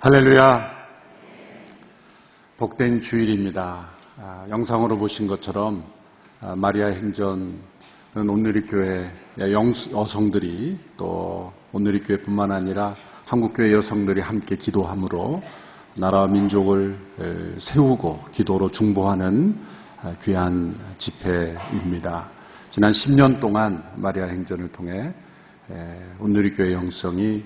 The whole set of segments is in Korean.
할렐루야. 복된 주일입니다. 영상으로 보신 것처럼 마리아 행전은 온누리교회 여성들이 또 온누리교회뿐만 아니라 한국교회 여성들이 함께 기도함으로 나라와 민족을 세우고 기도로 중보하는 귀한 집회입니다. 지난 10년 동안 마리아 행전을 통해 온누리교회 영성이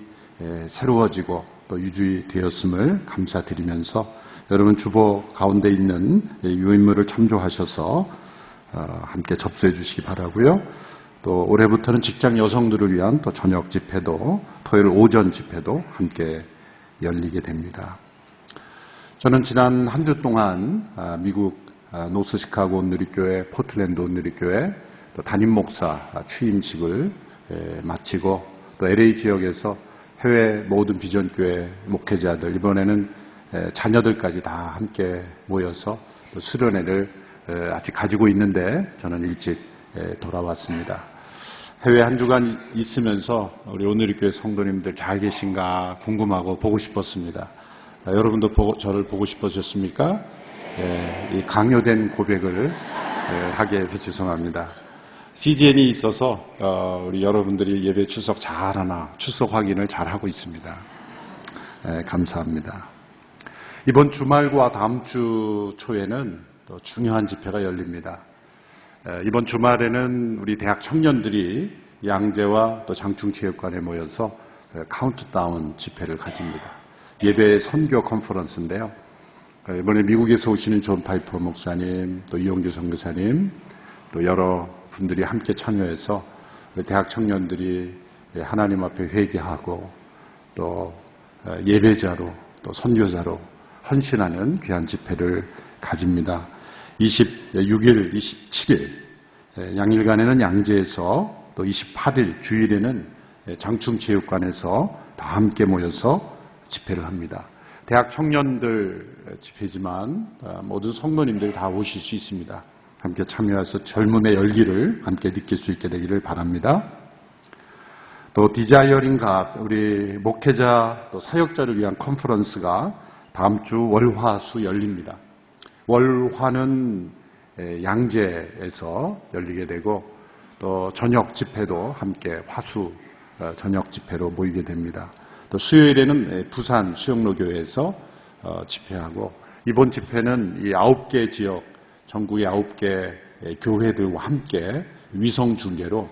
새로워지고 또 유지되었음을 감사드리면서 여러분 주보 가운데 있는 유인물을 참조하셔서 함께 접수해 주시기 바라고요. 또 올해부터는 직장 여성들을 위한 또 저녁 집회도 토요일 오전 집회도 함께 열리게 됩니다. 저는 지난 한 주 동안 미국 노스 시카고 온누리교회, 포틀랜드 온누리교회 또 담임 목사 취임식을 마치고 또 LA 지역에서 해외 모든 비전교회 목회자들, 이번에는 자녀들까지 다 함께 모여서 또 수련회를 아직 가지고 있는데 저는 일찍 돌아왔습니다. 해외 한 주간 있으면서 우리 온누리교회 성도님들 잘 계신가 궁금하고 보고 싶었습니다. 여러분도 저를 보고 싶으셨습니까? 이 강요된 고백을 하게 해서 죄송합니다. CGN이 있어서 우리 여러분들이 예배 출석 잘하나 출석 확인을 잘하고 있습니다. 감사합니다. 이번 주말과 다음 주 초에는 또 중요한 집회가 열립니다. 이번 주말에는 우리 대학 청년들이 양재와 또 장충체육관에 모여서 카운트다운 집회를 가집니다. 예배 선교 컨퍼런스인데요. 이번에 미국에서 오시는 존 파이퍼 목사님, 또 이용규 선교사님, 또 여러 분들이 함께 참여해서 대학 청년들이 하나님 앞에 회개하고 또 예배자로 또 선교자로 헌신하는 귀한 집회를 가집니다. 26일, 27일 양일간에는 양재에서 또 28일 주일에는 장충체육관에서 다 함께 모여서 집회를 합니다. 대학 청년들 집회지만 모든 성도님들이 다 오실 수 있습니다. 함께 참여해서 젊음의 열기를 함께 느낄 수 있게 되기를 바랍니다. 또 디자이어링 갓, 우리 목회자 또 사역자를 위한 컨퍼런스가 다음 주 월화수 열립니다. 월화는 양재에서 열리게 되고 또 저녁 집회도 함께 화수 저녁 집회로 모이게 됩니다. 또 수요일에는 부산 수영로교회에서 집회하고 이번 집회는 이 9개 지역 전국의 9개 교회들과 함께 위성 중계로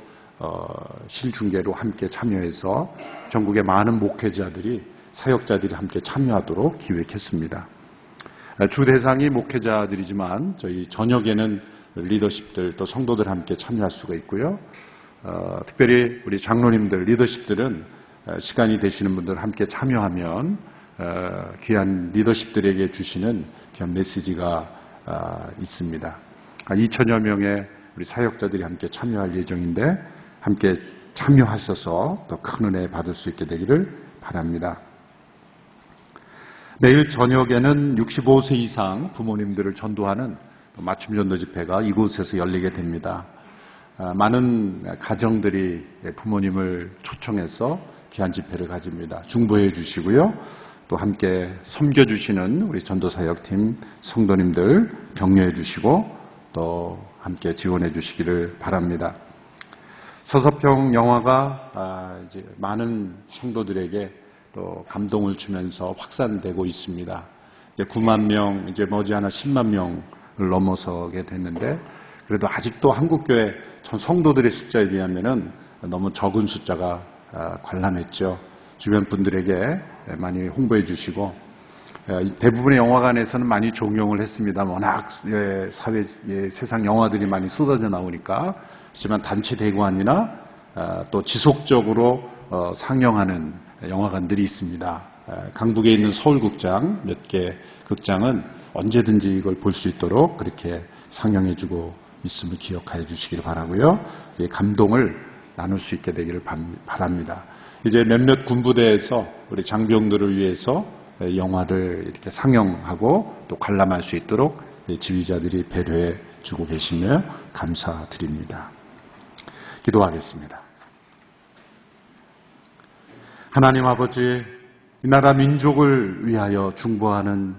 실중계로 함께 참여해서 전국의 많은 목회자들이 사역자들이 함께 참여하도록 기획했습니다. 주 대상이 목회자들이지만 저희 저녁에는 리더십들 또 성도들 함께 참여할 수가 있고요. 특별히 우리 장로님들 리더십들은 시간이 되시는 분들 함께 참여하면 귀한 리더십들에게 주시는 귀한 메시지가 있습니다. 2천여 명의 우리 사역자들이 함께 참여할 예정인데 함께 참여하셔서 더 큰 은혜 받을 수 있게 되기를 바랍니다. 내일 저녁에는 65세 이상 부모님들을 전도하는 맞춤 전도 집회가 이곳에서 열리게 됩니다. 많은 가정들이 부모님을 초청해서 귀한 집회를 가집니다. 중보해 주시고요. 또 함께 섬겨주시는 우리 전도사역팀 성도님들 격려해 주시고 또 함께 지원해 주시기를 바랍니다. 서서평 영화가 이제 많은 성도들에게 또 감동을 주면서 확산되고 있습니다. 이제 9만 명, 이제 머지않아 10만 명을 넘어서게 됐는데 그래도 아직도 한국교회 전 성도들의 숫자에 비하면은 너무 적은 숫자가 관람했죠. 주변 분들에게 많이 홍보해 주시고 대부분의 영화관에서는 많이 종영을 했습니다. 워낙 세상 영화들이 많이 쏟아져 나오니까. 하지만 단체 대관이나 또 지속적으로 상영하는 영화관들이 있습니다. 강북에 있는 서울극장 몇 개 극장은 언제든지 이걸 볼 수 있도록 그렇게 상영해 주고 있음을 기억해 주시길 바라고요. 감동을 나눌 수 있게 되기를 바랍니다. 이제 몇몇 군부대에서 우리 장병들을 위해서 영화를 이렇게 상영하고 또 관람할 수 있도록 지휘자들이 배려해 주고 계시며 감사드립니다. 기도하겠습니다. 하나님 아버지, 이 나라 민족을 위하여 중보하는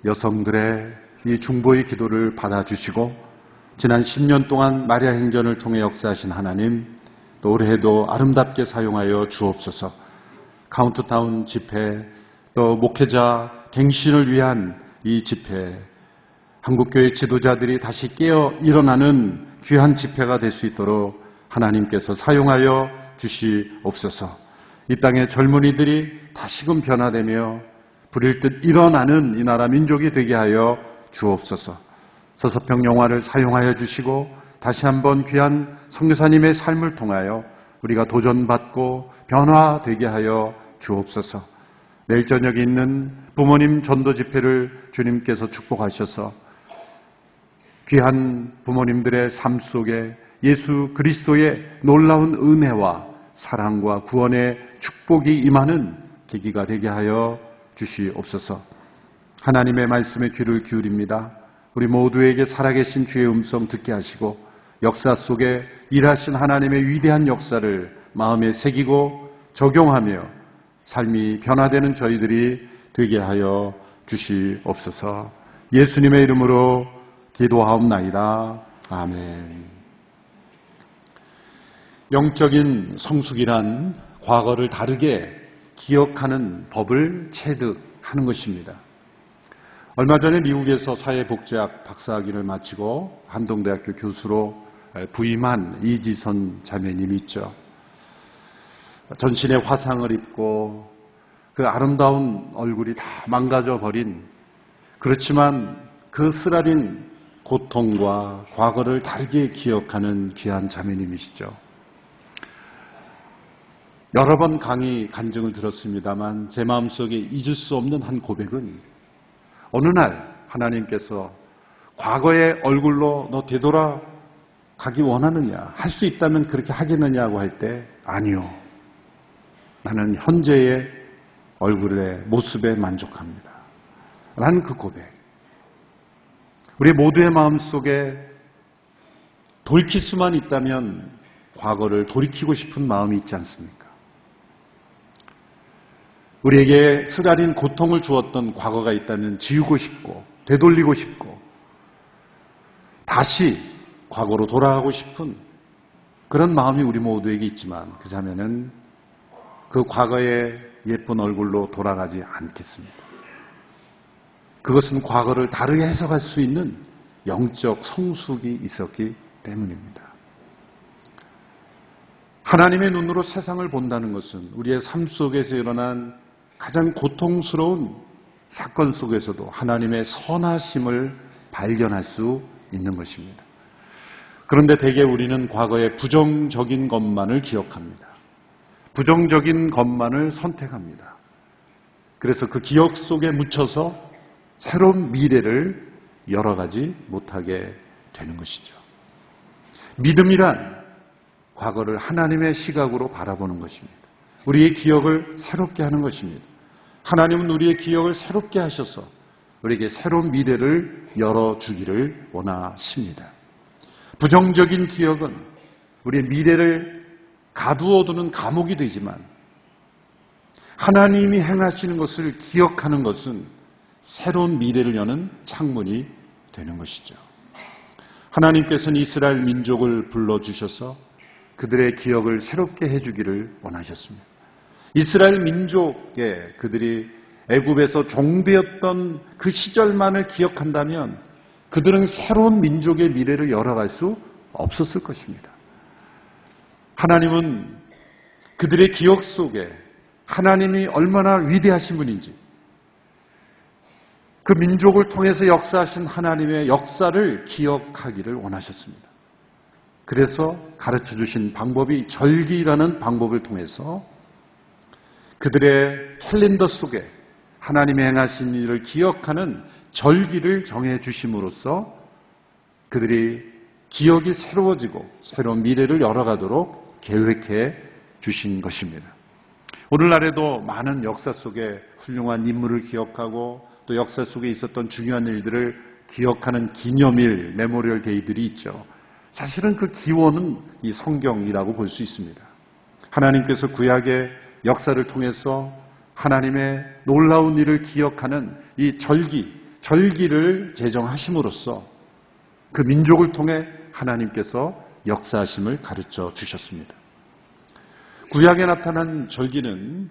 여성들의 이 중보의 기도를 받아주시고 지난 10년 동안 마리아 행전을 통해 역사하신 하나님, 또 올해도 아름답게 사용하여 주옵소서. 카운트다운 집회, 또 목회자 갱신을 위한 이 집회, 한국교회 지도자들이 다시 깨어 일어나는 귀한 집회가 될 수 있도록 하나님께서 사용하여 주시옵소서. 이 땅의 젊은이들이 다시금 변화되며 불일 듯 일어나는 이 나라 민족이 되게 하여 주옵소서. 서서평 영화를 사용하여 주시고 다시 한번 귀한 선교사님의 삶을 통하여 우리가 도전받고 변화되게 하여 주옵소서. 내일 저녁에 있는 부모님 전도 집회를 주님께서 축복하셔서 귀한 부모님들의 삶 속에 예수 그리스도의 놀라운 은혜와 사랑과 구원의 축복이 임하는 계기가 되게 하여 주시옵소서. 하나님의 말씀에 귀를 기울입니다. 우리 모두에게 살아계신 주의 음성 듣게 하시고 역사 속에 일하신 하나님의 위대한 역사를 마음에 새기고 적용하며 삶이 변화되는 저희들이 되게 하여 주시옵소서. 예수님의 이름으로 기도하옵나이다. 아멘. 영적인 성숙이란 과거를 다르게 기억하는 법을 체득하는 것입니다. 얼마 전에 미국에서 사회복지학 박사학위를 마치고 한동대학교 교수로 부임한 이지선 자매님이 있죠. 전신에 화상을 입고 그 아름다운 얼굴이 다 망가져 버린, 그렇지만 그 쓰라린 고통과 과거를 다르게 기억하는 귀한 자매님이시죠. 여러 번 강의 간증을 들었습니다만 제 마음속에 잊을 수 없는 한 고백은 어느 날 하나님께서 과거의 얼굴로 너 되돌아가기 원하느냐, 할 수 있다면 그렇게 하겠느냐고 할 때 아니요, 나는 현재의 얼굴의 모습에 만족합니다 라는 그 고백. 우리 모두의 마음속에 돌이킬 수만 있다면 과거를 돌이키고 싶은 마음이 있지 않습니까? 우리에게 쓰라린 고통을 주었던 과거가 있다면 지우고 싶고 되돌리고 싶고 다시 과거로 돌아가고 싶은 그런 마음이 우리 모두에게 있지만 그 자매는 그 과거의 예쁜 얼굴로 돌아가지 않겠습니다. 그것은 과거를 다르게 해석할 수 있는 영적 성숙이 있었기 때문입니다. 하나님의 눈으로 세상을 본다는 것은 우리의 삶 속에서 일어난 가장 고통스러운 사건 속에서도 하나님의 선하심을 발견할 수 있는 것입니다. 그런데 대개 우리는 과거의 부정적인 것만을 기억합니다. 부정적인 것만을 선택합니다. 그래서 그 기억 속에 묻혀서 새로운 미래를 열어가지 못하게 되는 것이죠. 믿음이란 과거를 하나님의 시각으로 바라보는 것입니다. 우리의 기억을 새롭게 하는 것입니다. 하나님은 우리의 기억을 새롭게 하셔서 우리에게 새로운 미래를 열어주기를 원하십니다. 부정적인 기억은 우리의 미래를 가두어두는 감옥이 되지만 하나님이 행하시는 것을 기억하는 것은 새로운 미래를 여는 창문이 되는 것이죠. 하나님께서는 이스라엘 민족을 불러주셔서 그들의 기억을 새롭게 해주기를 원하셨습니다. 이스라엘 민족에 그들이 애굽에서 종되었던 그 시절만을 기억한다면 그들은 새로운 민족의 미래를 열어갈 수 없었을 것입니다. 하나님은 그들의 기억 속에 하나님이 얼마나 위대하신 분인지, 그 민족을 통해서 역사하신 하나님의 역사를 기억하기를 원하셨습니다. 그래서 가르쳐 주신 방법이 절기라는 방법을 통해서 그들의 캘린더 속에 하나님이 행하신 일을 기억하는 절기를 정해 주심으로써 그들이 기억이 새로워지고 새로운 미래를 열어가도록 계획해 주신 것입니다. 오늘날에도 많은 역사 속에 훌륭한 인물을 기억하고 또 역사 속에 있었던 중요한 일들을 기억하는 기념일, 메모리얼 데이들이 있죠. 사실은 그 기원은 이 성경이라고 볼 수 있습니다. 하나님께서 구약의 역사를 통해서 하나님의 놀라운 일을 기억하는 이 절기를 제정하심으로써 그 민족을 통해 하나님께서 역사하심을 가르쳐 주셨습니다. 구약에 나타난 절기는,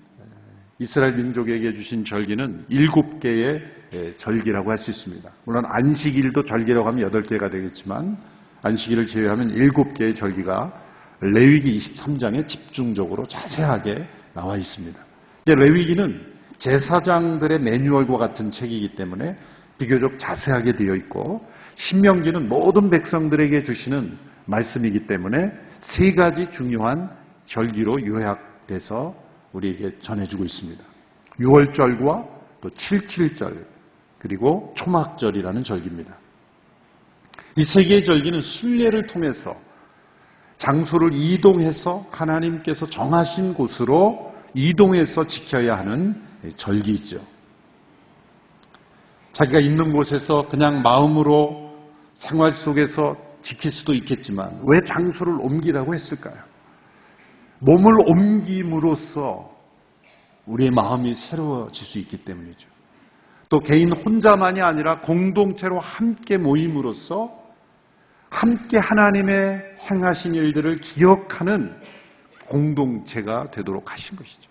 이스라엘 민족에게 주신 절기는 7개의 절기라고 할 수 있습니다. 물론 안식일도 절기라고 하면 8개가 되겠지만 안식일을 제외하면 7개의 절기가 레위기 23장에 집중적으로 자세하게 나와 있습니다. 레위기는 제사장들의 매뉴얼과 같은 책이기 때문에 비교적 자세하게 되어 있고, 신명기는 모든 백성들에게 주시는 말씀이기 때문에 3가지 중요한 절기로 요약돼서 우리에게 전해주고 있습니다. 유월절과 또 칠칠절, 그리고 초막절이라는 절기입니다. 이 3개의 절기는 순례를 통해서 장소를 이동해서 하나님께서 정하신 곳으로 이동해서 지켜야 하는 절기이죠. 자기가 있는 곳에서 그냥 마음으로 생활 속에서 지킬 수도 있겠지만 왜 장소를 옮기라고 했을까요? 몸을 옮김으로써 우리의 마음이 새로워질 수 있기 때문이죠. 또 개인 혼자만이 아니라 공동체로 함께 모임으로써 함께 하나님의 행하신 일들을 기억하는 공동체가 되도록 하신 것이죠.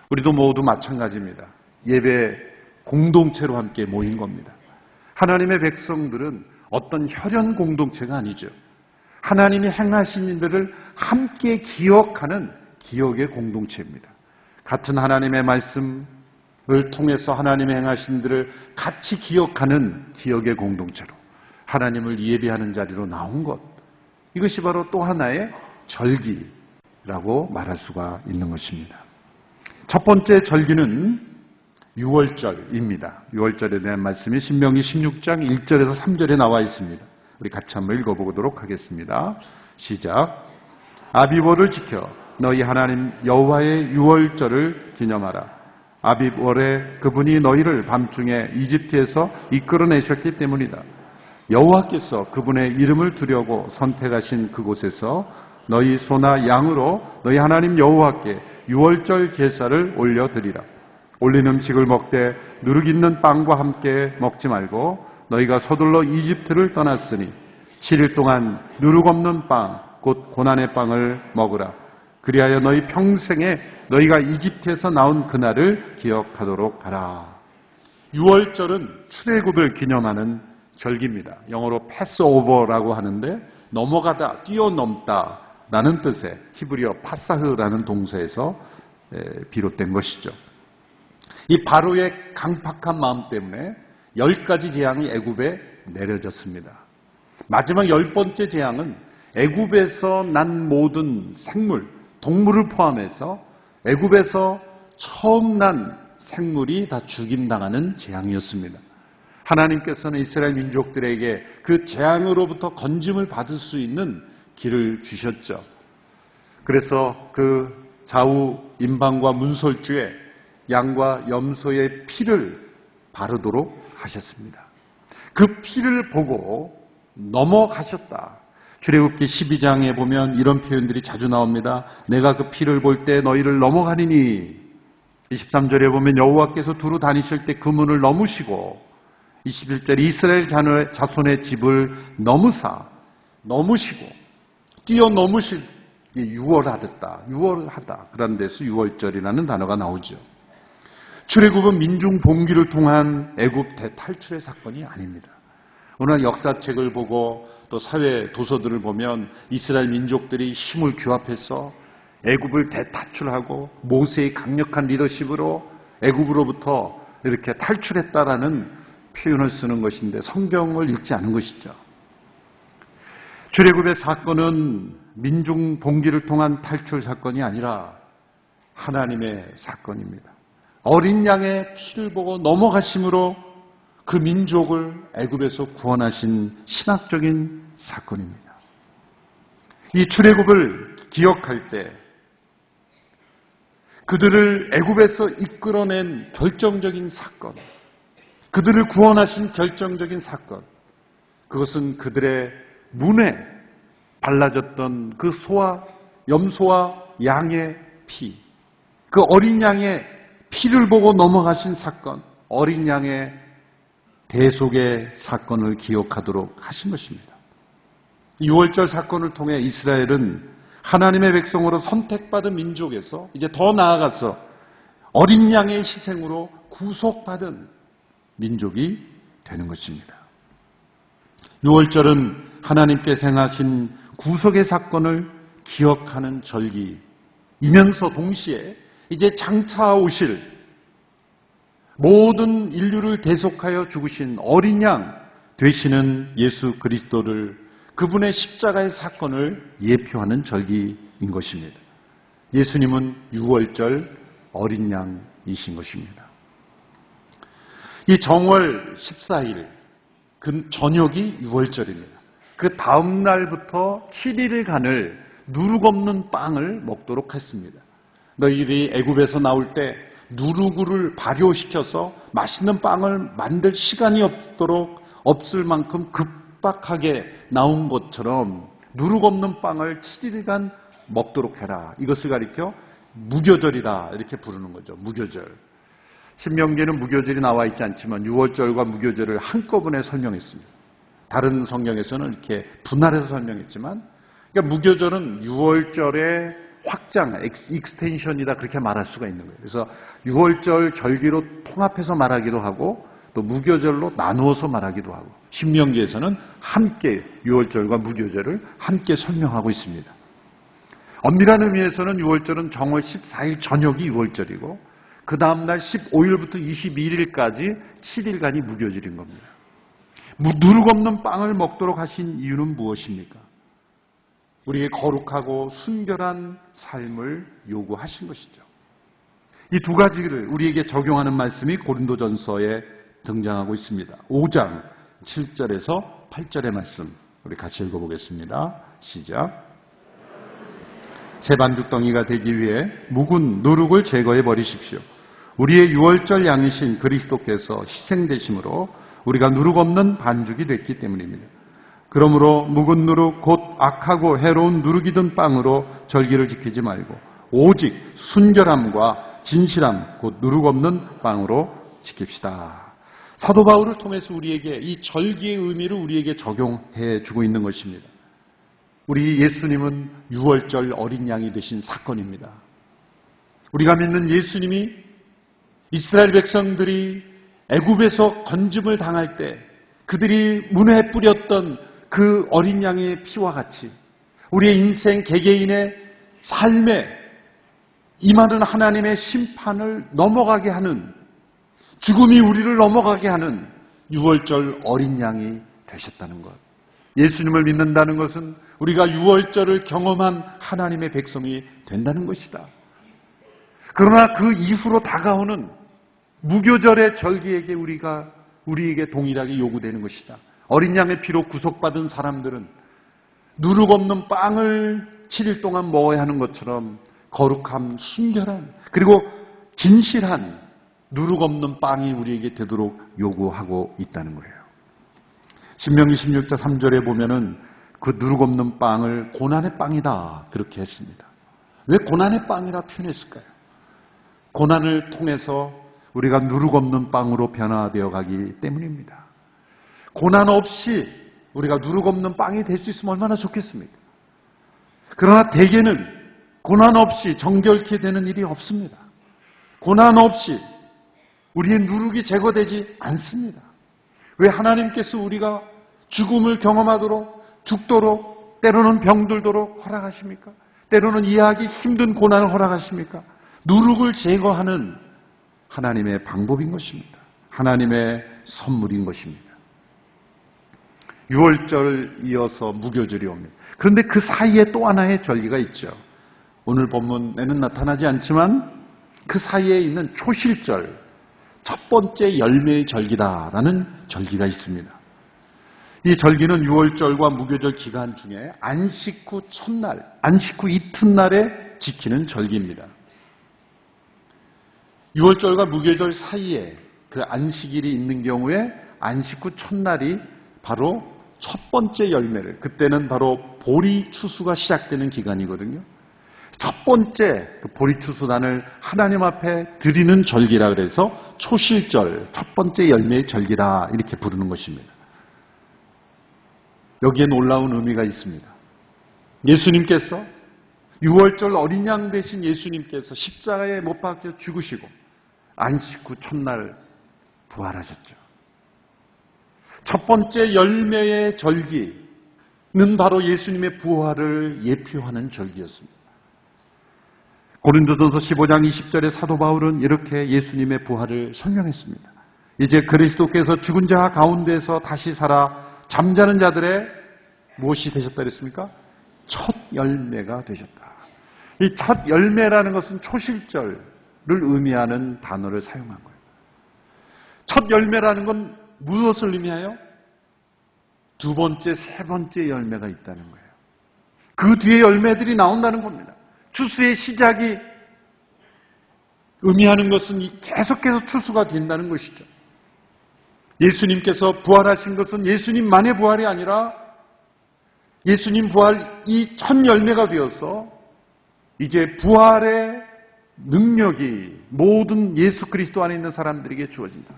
우리도 모두 마찬가지입니다. 예배 공동체로 함께 모인 겁니다. 하나님의 백성들은 어떤 혈연 공동체가 아니죠. 하나님이 행하신 일들을 함께 기억하는 기억의 공동체입니다. 같은 하나님의 말씀을 통해서 하나님의 행하신 일들을 같이 기억하는 기억의 공동체로 하나님을 예배하는 자리로 나온 것, 이것이 바로 또 하나의 절기라고 말할 수가 있는 것입니다. 첫 번째 절기는 유월절입니다. 유월절에 대한 말씀이 신명기 16장 1절에서 3절에 나와 있습니다. 우리 같이 한번 읽어보도록 하겠습니다. 시작. 아비월을 지켜 너희 하나님 여호와의 유월절을 기념하라. 아비월에 그분이 너희를 밤중에 이집트에서 이끌어내셨기 때문이다. 여호와께서 그분의 이름을 두려고 선택하신 그곳에서 너희 소나 양으로 너희 하나님 여호와께 유월절 제사를 올려드리라. 올린 음식을 먹되 누룩 있는 빵과 함께 먹지 말고 너희가 서둘러 이집트를 떠났으니 7일 동안 누룩 없는 빵, 곧 고난의 빵을 먹으라. 그리하여 너희 평생에 너희가 이집트에서 나온 그날을 기억하도록 하라. 유월절은 출애굽을 기념하는 절기입니다. 영어로 패스오버라고 하는데 넘어가다, 뛰어넘다 라는 뜻의 히브리어 파사흐라는 동사에서 비롯된 것이죠. 이 바로의 강팍한 마음 때문에 10가지 재앙이 애굽에 내려졌습니다. 마지막 10번째 재앙은 애굽에서 난 모든 생물, 동물을 포함해서 애굽에서 처음 난 생물이 다 죽임당하는 재앙이었습니다. 하나님께서는 이스라엘 민족들에게 그 재앙으로부터 건짐을 받을 수 있는 길을 주셨죠. 그래서 그 좌우 임방과 문설주에 양과 염소의 피를 바르도록 하셨습니다. 그 피를 보고 넘어가셨다. 출애굽기 12장에 보면 이런 표현들이 자주 나옵니다. 내가 그 피를 볼 때 너희를 넘어가리니. 23절에 보면 여호와께서 두루 다니실 때 그 문을 넘으시고, 21절 이스라엘 자손의 집을 넘으시고 뛰어넘으실, 유월하다. 그런 데서 유월절이라는 단어가 나오죠. 출애굽은 민중 봉기를 통한 애굽 대탈출의 사건이 아닙니다. 오늘 역사책을 보고 또 사회 도서들을 보면 이스라엘 민족들이 힘을 규합해서 애굽을 대탈출하고 모세의 강력한 리더십으로 애굽으로부터 이렇게 탈출했다라는 표현을 쓰는 것인데 성경을 읽지 않은 것이죠. 출애굽의 사건은 민중 봉기를 통한 탈출 사건이 아니라 하나님의 사건입니다. 어린 양의 피를 보고 넘어가심으로 그 민족을 애굽에서 구원하신 신학적인 사건입니다. 이 출애굽을 기억할 때 그들을 애굽에서 이끌어낸 결정적인 사건, 그들을 구원하신 결정적인 사건, 그것은 그들의 문에 발라졌던 그 소와 염소와 양의 피, 그 어린 양의 피를 보고 넘어가신 사건, 어린 양의 대속의 사건을 기억하도록 하신 것입니다. 6월절 사건을 통해 이스라엘은 하나님의 백성으로 선택받은 민족에서 이제 더 나아가서 어린 양의 희생으로 구속받은 민족이 되는 것입니다. 6월절은 하나님께서 행하신 구속의 사건을 기억하는 절기이면서 동시에 이제 장차 오실 모든 인류를 대속하여 죽으신 어린 양 되시는 예수 그리스도를, 그분의 십자가의 사건을 예표하는 절기인 것입니다. 예수님은 6월절 어린 양이신 것입니다. 이 정월 14일 그 저녁이 6월절입니다. 그 다음 날부터 7일간을 누룩 없는 빵을 먹도록 했습니다. 너희들이 애굽에서 나올 때 누룩을 발효시켜서 맛있는 빵을 만들 시간이 없을 만큼 급박하게 나온 것처럼 누룩 없는 빵을 7일간 먹도록 해라. 이것을 가리켜 무교절이다 이렇게 부르는 거죠. 무교절. 신명기에는 무교절이 나와 있지 않지만 6월절과 무교절을 한꺼번에 설명했습니다. 다른 성경에서는 이렇게 분할해서 설명했지만, 그러니까 무교절은 6월절의 확장, 익스텐션이다 그렇게 말할 수가 있는 거예요. 그래서 6월절 절기로 통합해서 말하기도 하고 또 무교절로 나누어서 말하기도 하고, 신명기에서는 함께 6월절과 무교절을 함께 설명하고 있습니다. 엄밀한 의미에서는 6월절은 정월 14일 저녁이 6월절이고 그 다음날 15일부터 21일까지 7일간이 무교절인 겁니다. 누룩 없는 빵을 먹도록 하신 이유는 무엇입니까? 우리에게 거룩하고 순결한 삶을 요구하신 것이죠. 이 두 가지를 우리에게 적용하는 말씀이 고린도전서에 등장하고 있습니다. 5장 7절에서 8절의 말씀 우리 같이 읽어보겠습니다. 시작. 새 반죽덩이가 되기 위해 묵은 누룩을 제거해 버리십시오. 우리의 6월절 양이신 그리스도께서 희생되심으로 우리가 누룩 없는 반죽이 됐기 때문입니다. 그러므로 묵은 누룩 곧 악하고 해로운 누룩이 든 빵으로 절기를 지키지 말고 오직 순결함과 진실함 곧 누룩 없는 빵으로 지킵시다. 사도 바울을 통해서 우리에게 이 절기의 의미를 우리에게 적용해 주고 있는 것입니다. 우리 예수님은 6월절 어린 양이 되신 사건입니다. 우리가 믿는 예수님이 이스라엘 백성들이 애굽에서 건짐을 당할 때 그들이 문에 뿌렸던 그 어린 양의 피와 같이 우리의 인생 개개인의 삶에 임하는 하나님의 심판을 넘어가게 하는, 죽음이 우리를 넘어가게 하는 6월절 어린 양이 되셨다는 것. 예수님을 믿는다는 것은 우리가 6월절을 경험한 하나님의 백성이 된다는 것이다. 그러나 그 이후로 다가오는 무교절의 절기에게 우리에게 동일하게 요구되는 것이다. 어린 양의 피로 구속받은 사람들은 누룩 없는 빵을 7일 동안 먹어야 하는 것처럼 거룩함, 순결한, 그리고 진실한 누룩 없는 빵이 우리에게 되도록 요구하고 있다는 거예요. 신명기 16장 3절에 보면은 그 누룩 없는 빵을 고난의 빵이다 그렇게 했습니다. 왜 고난의 빵이라 표현했을까요? 고난을 통해서 우리가 누룩 없는 빵으로 변화되어 가기 때문입니다. 고난 없이 우리가 누룩 없는 빵이 될 수 있으면 얼마나 좋겠습니까? 그러나 대개는 고난 없이 정결케 되는 일이 없습니다. 고난 없이 우리의 누룩이 제거되지 않습니다. 왜 하나님께서 우리가 죽음을 경험하도록, 죽도록, 때로는 병들도록 허락하십니까? 때로는 이해하기 힘든 고난을 허락하십니까? 누룩을 제거하는 하나님의 방법인 것입니다. 하나님의 선물인 것입니다. 6월절 이어서 무교절이 옵니다. 그런데 그 사이에 또 하나의 절기가 있죠. 오늘 본문에는 나타나지 않지만 그 사이에 있는 초실절, 첫 번째 열매의 절기다라는 절기가 있습니다. 이 절기는 6월절과 무교절 기간 중에 안식 후 첫날, 안식 후 이튿날에 지키는 절기입니다. 6월절과 무교절 사이에 그 안식일이 있는 경우에 안식 후 첫날이 바로 첫 번째 열매를, 그때는 바로 보리 추수가 시작되는 기간이거든요. 첫 번째 그 보리추수단을 하나님 앞에 드리는 절기라 그래서 초실절, 첫 번째 열매의 절기라 이렇게 부르는 것입니다. 여기에 놀라운 의미가 있습니다. 예수님께서 6월절 어린 양 되신 예수님께서 십자가에 못 박혀 죽으시고 안식 후 첫날 부활하셨죠. 첫 번째 열매의 절기는 바로 예수님의 부활을 예표하는 절기였습니다. 고린도전서 15장 20절에 사도 바울은 이렇게 예수님의 부활을 설명했습니다. 이제 그리스도께서 죽은 자 가운데서 다시 살아 잠자는 자들의 무엇이 되셨다 그랬습니까? 첫 열매가 되셨다. 이 첫 열매라는 것은 초실절을 의미하는 단어를 사용한 거예요. 첫 열매라는 건 무엇을 의미해요? 두 번째, 세 번째 열매가 있다는 거예요. 그 뒤에 열매들이 나온다는 겁니다. 추수의 시작이 의미하는 것은 계속해서 추수가 된다는 것이죠. 예수님께서 부활하신 것은 예수님만의 부활이 아니라 예수님 부활이 첫 열매가 되어서 이제 부활의 능력이 모든 예수 그리스도 안에 있는 사람들에게 주어진다.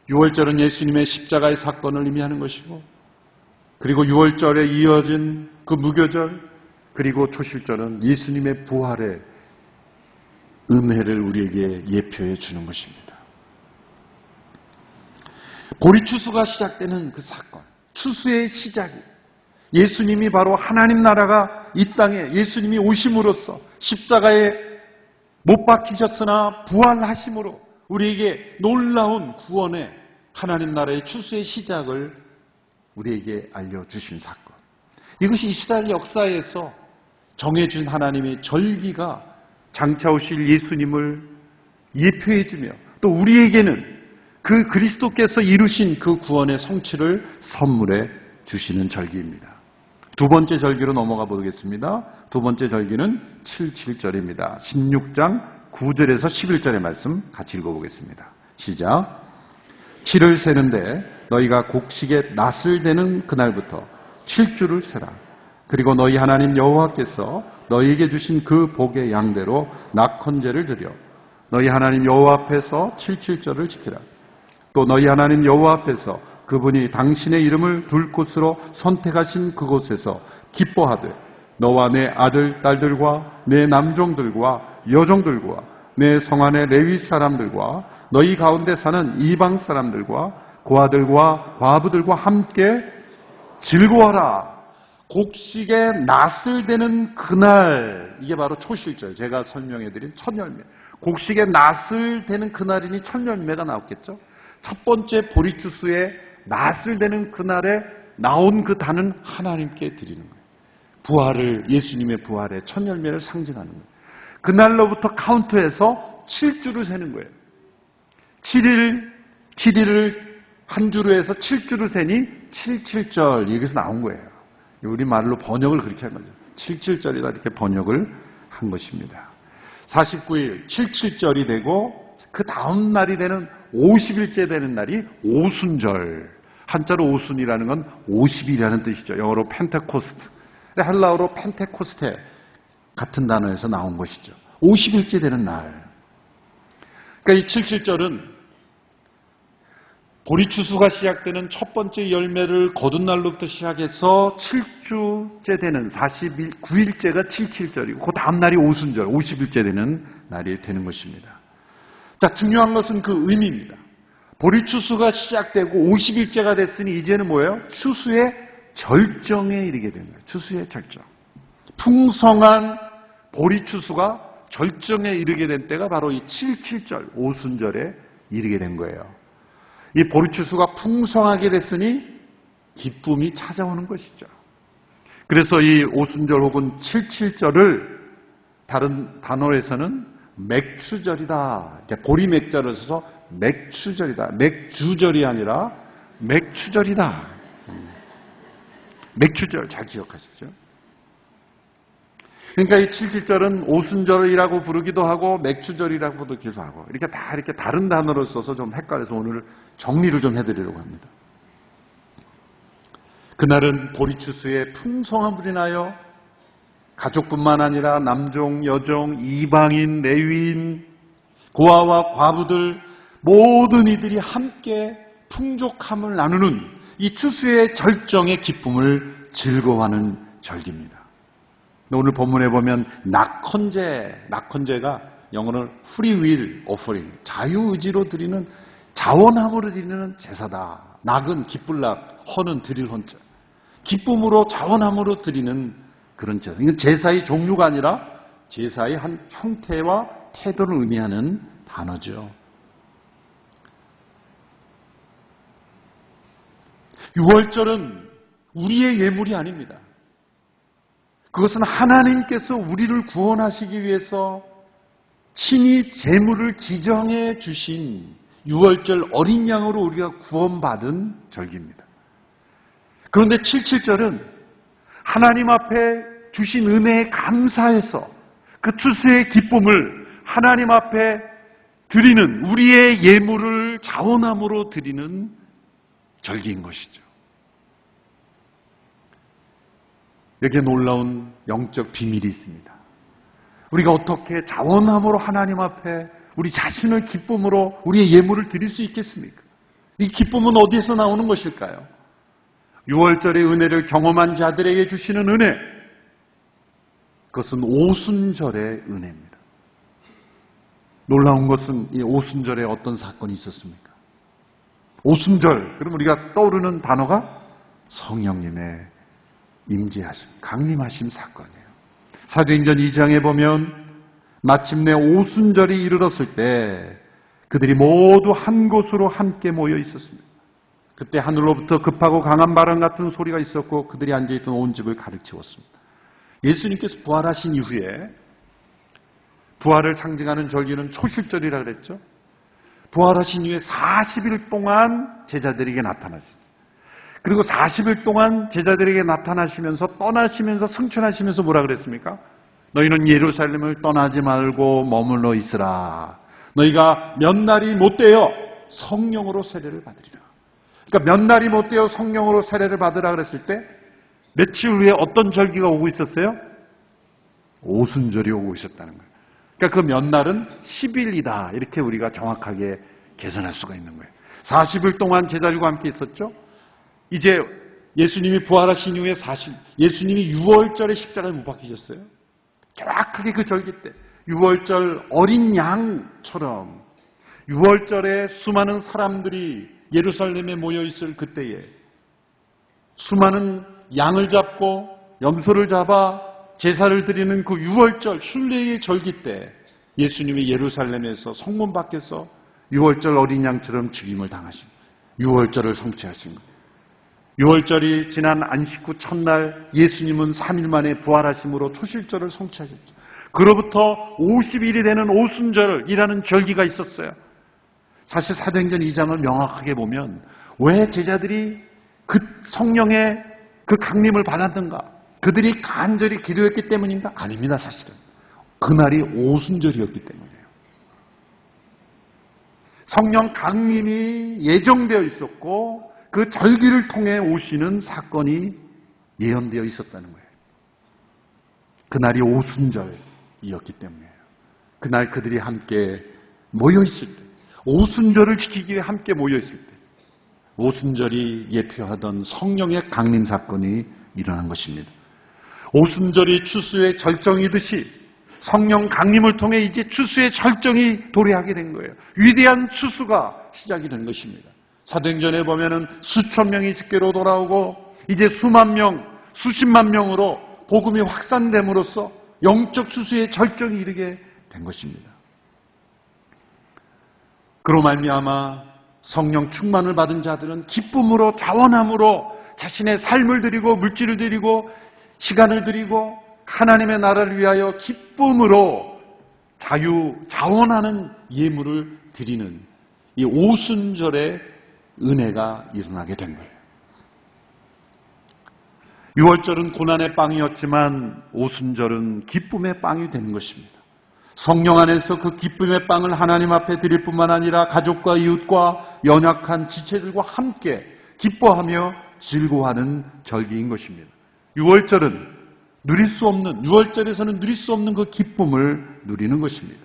6월절은 예수님의 십자가의 사건을 의미하는 것이고, 그리고 6월절에 이어진 그 무교절, 그리고 초실절은 예수님의 부활의 은혜를 우리에게 예표해 주는 것입니다. 보리추수가 시작되는 그 사건, 추수의 시작이 예수님이 바로 하나님 나라가 이 땅에 예수님이 오심으로써 십자가에 못 박히셨으나 부활하심으로 우리에게 놀라운 구원의 하나님 나라의 추수의 시작을 우리에게 알려주신 사건. 이것이 이스라엘 역사에서 정해준 하나님의 절기가 장차 오실 예수님을 예표해주며 또 우리에게는 그 그리스도께서 이루신 그 구원의 성취를 선물해 주시는 절기입니다. 두 번째 절기로 넘어가 보겠습니다. 두 번째 절기는 77절입니다. 16장 9절에서 11절의 말씀 같이 읽어보겠습니다. 시작. 7을 세는데 너희가 곡식의 낫을 대는 그날부터 7주를 세라. 그리고 너희 하나님 여호와께서 너희에게 주신 그 복의 양대로 낙헌제를 드려 너희 하나님 여호와 앞에서 77절을 지키라. 또 너희 하나님 여호와 앞에서 그분이 당신의 이름을 둘 곳으로 선택하신 그곳에서 기뻐하되 너와 내 아들, 딸들과 내 남종들과 여종들과 내 성안의 레위 사람들과 너희 가운데 사는 이방 사람들과 고아들과 과부들과 함께 즐거워하라. 곡식의 낫을 대는 그날, 이게 바로 초실절, 제가 설명해드린 첫 열매. 곡식의 낫을 대는 그날이니 첫 열매가 나왔겠죠. 첫 번째 보리추수의 낫을 대는 그날에 나온 그 단은 하나님께 드리는 거예요. 부활을, 예수님의 부활의 첫 열매를 상징하는 거예요. 그날로부터 카운트해서 7주를 세는 거예요. 7일을 한 주로 해서 7주를 세니 77절, 여기서 나온 거예요. 우리 말로 번역을 그렇게 한 거죠. 77절이다 이렇게 번역을 한 것입니다. 49일 77절이 되고 그 다음 날이 되는 50일째 되는 날이 오순절. 한자로 오순이라는 건 50일이라는 뜻이죠. 영어로 펜테코스트. 헬라어로 펜테코스테 같은 단어에서 나온 것이죠. 50일째 되는 날. 그러니까 이 77절은 보리추수가 시작되는 첫 번째 열매를 거둔 날로부터 시작해서 7주째 되는 49일째가 77절이고 그 다음 날이 오순절, 50일째 되는 날이 되는 것입니다. 자, 중요한 것은 그 의미입니다. 보리추수가 시작되고 50일째가 됐으니 이제는 뭐예요? 추수의 절정에 이르게 되는 거예요. 추수의 절정. 풍성한 보리추수가 절정에 이르게 된 때가 바로 이 77절, 오순절에 이르게 된 거예요. 이 보리추수가 풍성하게 됐으니 기쁨이 찾아오는 것이죠. 그래서 이 오순절 혹은 77절을 다른 단어에서는 맥추절이다. 보리 맥자를 써서 맥추절이다. 맥주절이 아니라 맥추절이다. 맥추절 잘 기억하십시오. 그러니까 이 77절은 오순절이라고 부르기도 하고 맥추절이라고 부르기도 하고 이렇게 다 이렇게 다른 단어를 써서 좀 헷갈려서 오늘 정리를 좀 해드리려고 합니다. 그날은 보리추수에 풍성함을 인하여 가족뿐만 아니라 남종, 여종, 이방인, 레위인, 고아와 과부들 모든 이들이 함께 풍족함을 나누는 이 추수의 절정의 기쁨을 즐거워하는 절기입니다. 오늘 본문에 보면 낙헌제가 영어로 free will offering, 자유의지로 드리는, 자원함으로 드리는 제사다. 낙은 기쁠 낙, 헌은 드릴 헌자. 기쁨으로 자원함으로 드리는 그런 제사. 이건 제사의 종류가 아니라 제사의 한 형태와 태도를 의미하는 단어죠. 유월절은 우리의 예물이 아닙니다. 그것은 하나님께서 우리를 구원하시기 위해서 친히 제물을 지정해 주신 유월절 어린 양으로 우리가 구원받은 절기입니다. 그런데 77절은 하나님 앞에 주신 은혜에 감사해서 그 추수의 기쁨을 하나님 앞에 드리는, 우리의 예물을 자원함으로 드리는 절기인 것이죠. 여기에 놀라운 영적 비밀이 있습니다. 우리가 어떻게 자원함으로 하나님 앞에 우리 자신을 기쁨으로 우리의 예물을 드릴 수 있겠습니까? 이 기쁨은 어디에서 나오는 것일까요? 유월절의 은혜를 경험한 자들에게 주시는 은혜, 그것은 오순절의 은혜입니다. 놀라운 것은 이 오순절에 어떤 사건이 있었습니까? 오순절, 그럼 우리가 떠오르는 단어가 성령님의 임재하심, 강림하심 사건이에요. 사도행전 2장에 보면 마침내 오순절이 이르렀을 때 그들이 모두 한 곳으로 함께 모여 있었습니다. 그때 하늘로부터 급하고 강한 바람 같은 소리가 있었고 그들이 앉아있던 온 집을 가득채웠습니다. 예수님께서 부활하신 이후에, 부활을 상징하는 절기는 초실절이라고 그랬죠. 부활하신 이후에 40일 동안 제자들에게 나타나셨어요. 그리고 40일 동안 제자들에게 나타나시면서 떠나시면서 승천하시면서 뭐라 그랬습니까? 너희는 예루살렘을 떠나지 말고 머물러 있으라. 너희가 몇 날이 못되어 성령으로 세례를 받으리라. 그러니까 몇 날이 못되어 성령으로 세례를 받으라 그랬을 때 며칠 후에 어떤 절기가 오고 있었어요? 오순절이 오고 있었다는 거예요. 그러니까 그 몇 날은 10일이다. 이렇게 우리가 정확하게 계산할 수가 있는 거예요. 40일 동안 제자들과 함께 있었죠. 이제 예수님이 부활하신 이후에 예수님이 유월절에 십자가에 못 박히셨어요. 정확하게 그 절기 때 유월절 어린 양처럼 유월절에 수많은 사람들이 예루살렘에 모여 있을 그때에 수많은 양을 잡고 염소를 잡아 제사를 드리는 그 유월절 순례의 절기 때 예수님이 예루살렘에서 성문 밖에서 유월절 어린 양처럼 죽임을 당하신 유월절을 성취하신 거예요. 유월절이 지난 안식 후 첫날 예수님은 3일 만에 부활하심으로 초실절을 성취하셨죠. 그로부터 50일이 되는 오순절이라는 절기가 있었어요. 사실 사도행전 2장을 명확하게 보면 왜 제자들이 그 성령의 그 강림을 받았는가? 그들이 간절히 기도했기 때문인가? 아닙니다, 사실은. 그날이 오순절이었기 때문이에요. 성령 강림이 예정되어 있었고 그 절기를 통해 오시는 사건이 예언되어 있었다는 거예요. 그날이 오순절이었기 때문이에요. 그날 그들이 함께 모여있을 때, 오순절을 지키기 위해 함께 모여있을 때 오순절이 예표하던 성령의 강림 사건이 일어난 것입니다. 오순절이 추수의 절정이듯이 성령 강림을 통해 이제 추수의 절정이 도래하게 된 거예요. 위대한 추수가 시작이 된 것입니다. 사도행전에 보면은 수천 명이 집계로 돌아오고 이제 수만 명, 수십만 명으로 복음이 확산됨으로써 영적 추수의 절정이 이르게 된 것입니다. 그로 말미암아 성령 충만을 받은 자들은 기쁨으로 자원함으로 자신의 삶을 드리고 물질을 드리고 시간을 드리고 하나님의 나라를 위하여 기쁨으로 자원하는 예물을 드리는 이 오순절의 은혜가 일어나게 된 거예요. 유월절은 고난의 빵이었지만 오순절은 기쁨의 빵이 된 것입니다. 성령 안에서 그 기쁨의 빵을 하나님 앞에 드릴 뿐만 아니라 가족과 이웃과 연약한 지체들과 함께 기뻐하며 즐거워하는 절기인 것입니다. 유월절은 누릴 수 없는, 6월절에서는 누릴 수 없는 그 기쁨을 누리는 것입니다.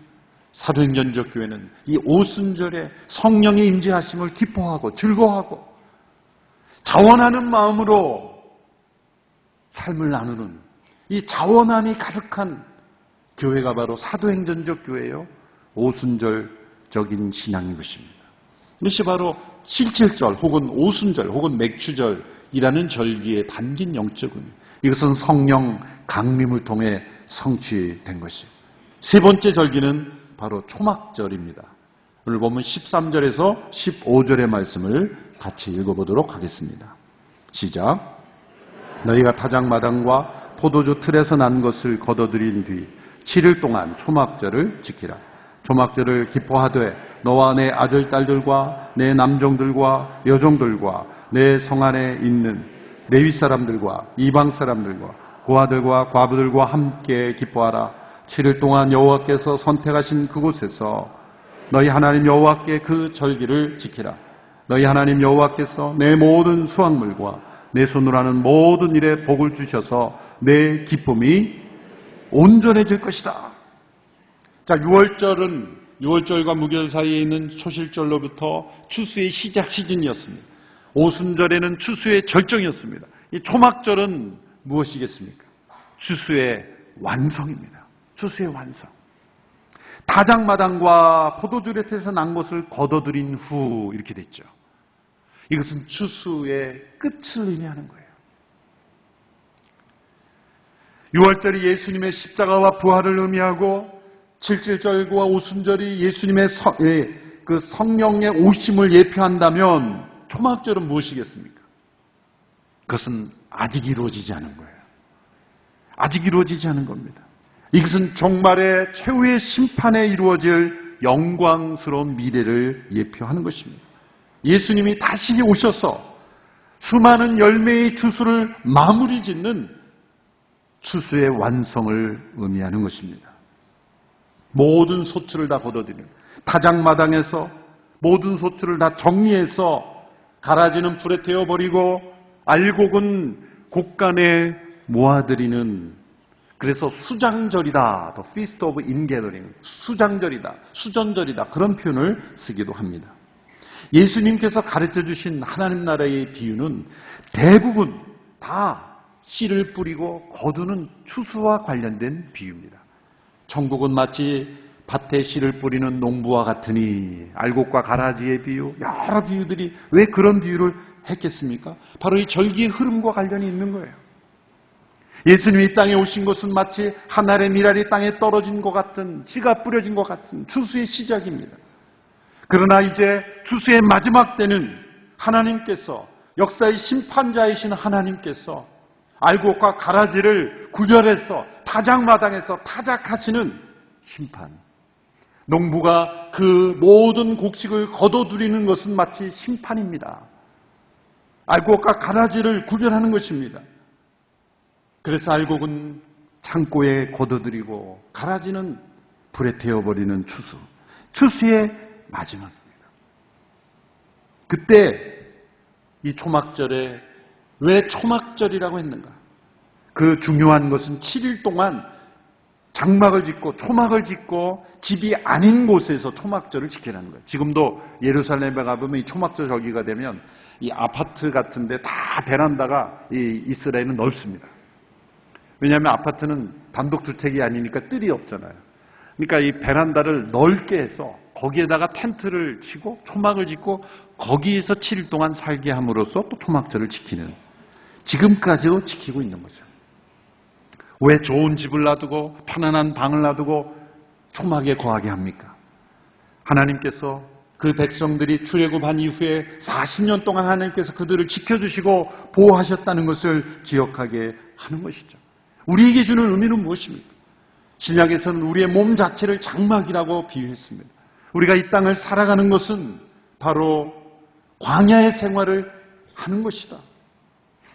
사도행전적 교회는 이 오순절에 성령의 임재하심을 기뻐하고 즐거워하고 자원하는 마음으로 삶을 나누는 이 자원함이 가득한 교회가 바로 사도행전적 교회요, 오순절적인 신앙인 것입니다. 이것이 바로 칠칠절 혹은 오순절 혹은 맥추절이라는 절기에 담긴 영적 의미. 이것은 성령 강림을 통해 성취된 것이에요. 세 번째 절기는 바로 초막절입니다. 오늘 보면 13절에서 15절의 말씀을 같이 읽어보도록 하겠습니다. 시작. 너희가 타작마당과 포도주 틀에서 난 것을 거둬들인 뒤 7일 동안 초막절을 지키라. 초막절을 기뻐하되 너와 내 아들, 딸들과 내 남종들과 여종들과 내 성 안에 있는 레위 사람들과 이방 사람들과 고아들과 과부들과 함께 기뻐하라. 7일 동안 여호와께서 선택하신 그곳에서 너희 하나님 여호와께 그 절기를 지키라. 너희 하나님 여호와께서 내 모든 수확물과 내 손으로 하는 모든 일에 복을 주셔서 내 기쁨이 온전해질 것이다. 자, 6월절과 무교절 사이에 있는 초실절로부터 추수의 시작 시즌이었습니다. 오순절에는 추수의 절정이었습니다. 이 초막절은 무엇이겠습니까? 추수의 완성입니다. 추수의 완성. 다작마당과 포도주렛에서 난 것을 거둬들인 후 이렇게 됐죠. 이것은 추수의 끝을 의미하는 거예요. 6월절이 예수님의 십자가와 부활을 의미하고 7.7절과 오순절이 예수님의 그 성령의 오심을 예표한다면 초막절은 무엇이겠습니까? 그것은 아직 이루어지지 않은 거예요. 아직 이루어지지 않은 겁니다. 이것은 종말의 최후의 심판에 이루어질 영광스러운 미래를 예표하는 것입니다. 예수님이 다시 오셔서 수많은 열매의 추수를 마무리 짓는 추수의 완성을 의미하는 것입니다. 모든 소출을 다 거둬들이는 타작마당에서 모든 소출을 다 정리해서 가라지는 불에 태워버리고 알곡은 곡간에 모아들이는, 그래서 수장절이다, The Feast of Ingathering, 수장절이다, 수전절이다, 그런 표현을 쓰기도 합니다. 예수님께서 가르쳐 주신 하나님 나라의 비유는 대부분 다 씨를 뿌리고 거두는 추수와 관련된 비유입니다. 천국은 마치 밭에 씨를 뿌리는 농부와 같으니, 알곡과 가라지의 비유, 여러 비유들이 왜 그런 비유를 했겠습니까? 바로 이 절기의 흐름과 관련이 있는 거예요. 예수님이 이 땅에 오신 것은 마치 한 알의 밀알이 땅에 떨어진 것 같은, 씨가 뿌려진 것 같은 추수의 시작입니다. 그러나 이제 추수의 마지막 때는 하나님께서, 역사의 심판자이신 하나님께서 알곡과 가라지를 구별해서 타작마당에서 타작하시는 심판. 농부가 그 모든 곡식을 거둬들이는 것은 마치 심판입니다. 알곡과 가라지를 구별하는 것입니다. 그래서 알곡은 창고에 거둬들이고 가라지는 불에 태워버리는 추수. 추수의 마지막입니다. 그때 이 초막절에 왜 초막절이라고 했는가? 그 중요한 것은 7일 동안 장막을 짓고 초막을 짓고 집이 아닌 곳에서 초막절을 지키라는 거예요. 지금도 예루살렘에 가보면 이 초막절 절기가 되면 이 아파트 같은데 다 베란다가 이 이스라엘은 넓습니다. 왜냐하면 아파트는 단독주택이 아니니까 뜰이 없잖아요. 그러니까 이 베란다를 넓게 해서 거기에다가 텐트를 치고 초막을 짓고 거기에서 7일 동안 살게 함으로써 또 초막절을 지키는, 지금까지도 지키고 있는 거죠. 왜 좋은 집을 놔두고 편안한 방을 놔두고 초막에 거하게 합니까? 하나님께서 그 백성들이 출애굽한 이후에 40년 동안 하나님께서 그들을 지켜주시고 보호하셨다는 것을 기억하게 하는 것이죠. 우리에게 주는 의미는 무엇입니까? 신약에서는 우리의 몸 자체를 장막이라고 비유했습니다. 우리가 이 땅을 살아가는 것은 바로 광야의 생활을 하는 것이다.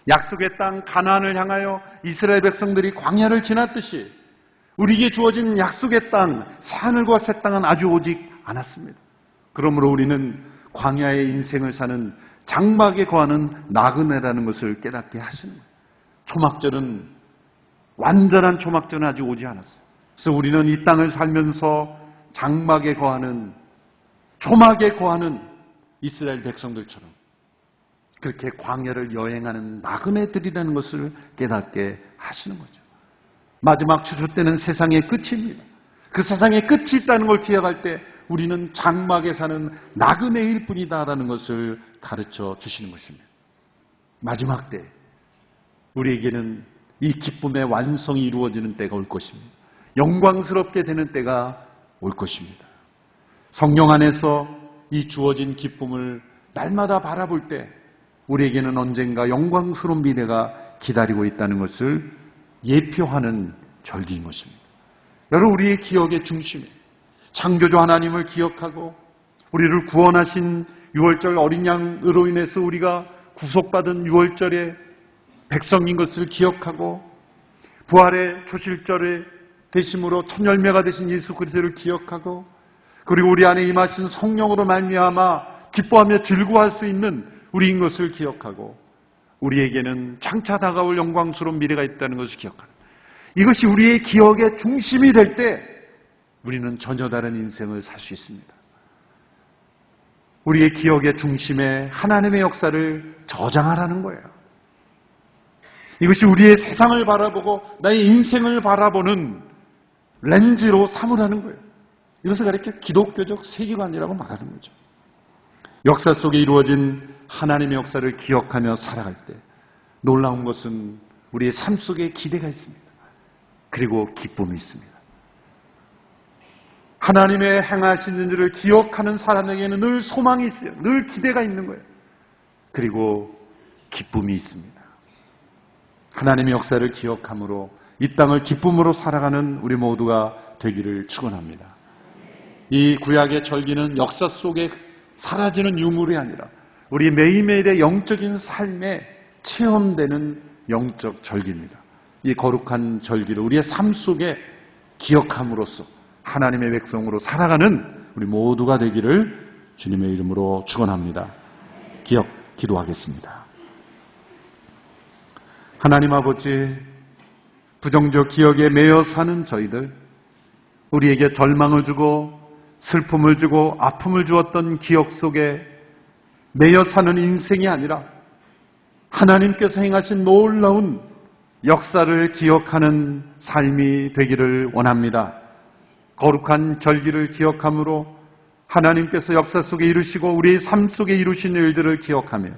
약속의 땅 가나안을 향하여 이스라엘 백성들이 광야를 지났듯이 우리에게 주어진 약속의 땅, 새하늘과 새 땅은 아주 오직 않았습니다. 그러므로 우리는 광야의 인생을 사는 장막에 거하는 나그네라는 것을 깨닫게 하시는 거예요. 초막절은 완전한 초막절은 아직 오지 않았어요. 그래서 우리는 이 땅을 살면서 장막에 거하는, 초막에 거하는 이스라엘 백성들처럼 그렇게 광야를 여행하는 나그네들이라는 것을 깨닫게 하시는 거죠. 마지막 추수 때는 세상의 끝입니다. 그 세상의 끝이 있다는 걸 기억할 때 우리는 장막에 사는 나그네일 뿐이다라는 것을 가르쳐 주시는 것입니다. 마지막 때 우리에게는 이 기쁨의 완성이 이루어지는 때가 올 것입니다. 영광스럽게 되는 때가 올 것입니다. 성령 안에서 이 주어진 기쁨을 날마다 바라볼 때 우리에게는 언젠가 영광스러운 미래가 기다리고 있다는 것을 예표하는 절기인 것입니다. 여러분, 우리의 기억의 중심에 창조주 하나님을 기억하고 우리를 구원하신 유월절 어린 양으로 인해서 우리가 구속받은 유월절의 백성인 것을 기억하고 부활의 초실절의 되심으로 첫 열매가 되신 예수 그리스도를 기억하고 그리고 우리 안에 임하신 성령으로 말미암아 기뻐하며 즐거워할 수 있는 우리인 것을 기억하고 우리에게는 장차 다가올 영광스러운 미래가 있다는 것을 기억하는, 이것이 우리의 기억의 중심이 될 때 우리는 전혀 다른 인생을 살 수 있습니다. 우리의 기억의 중심에 하나님의 역사를 저장하라는 거예요. 이것이 우리의 세상을 바라보고 나의 인생을 바라보는 렌즈로 삼으라는 거예요. 이것을 가리켜 기독교적 세계관이라고 말하는 거죠. 역사 속에 이루어진 하나님의 역사를 기억하며 살아갈 때 놀라운 것은 우리의 삶 속에 기대가 있습니다. 그리고 기쁨이 있습니다. 하나님의 행하신 일을 기억하는 사람에게는 늘 소망이 있어요. 늘 기대가 있는 거예요. 그리고 기쁨이 있습니다. 하나님의 역사를 기억함으로 이 땅을 기쁨으로 살아가는 우리 모두가 되기를 축원합니다. 이 구약의 절기는 역사 속에 사라지는 유물이 아니라 우리 매일매일의 영적인 삶에 체험되는 영적 절기입니다. 이 거룩한 절기를 우리의 삶 속에 기억함으로써 하나님의 백성으로 살아가는 우리 모두가 되기를 주님의 이름으로 축원합니다. 기도하겠습니다. 하나님 아버지, 부정적 기억에 매여 사는 저희들, 우리에게 절망을 주고 슬픔을 주고 아픔을 주었던 기억 속에 매여 사는 인생이 아니라 하나님께서 행하신 놀라운 역사를 기억하는 삶이 되기를 원합니다. 거룩한 절기를 기억함으로 하나님께서 역사 속에 이루시고 우리의 삶 속에 이루신 일들을 기억하며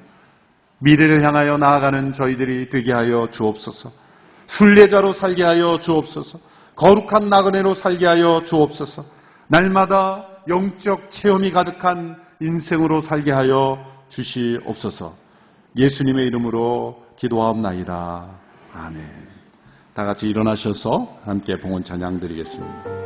미래를 향하여 나아가는 저희들이 되게 하여 주옵소서. 순례자로 살게 하여 주옵소서. 거룩한 나그네로 살게 하여 주옵소서. 날마다 영적 체험이 가득한 인생으로 살게 하여 주시옵소서. 예수님의 이름으로 기도하옵나이다. 아멘. 다 같이 일어나셔서 함께 봉헌 찬양 드리겠습니다.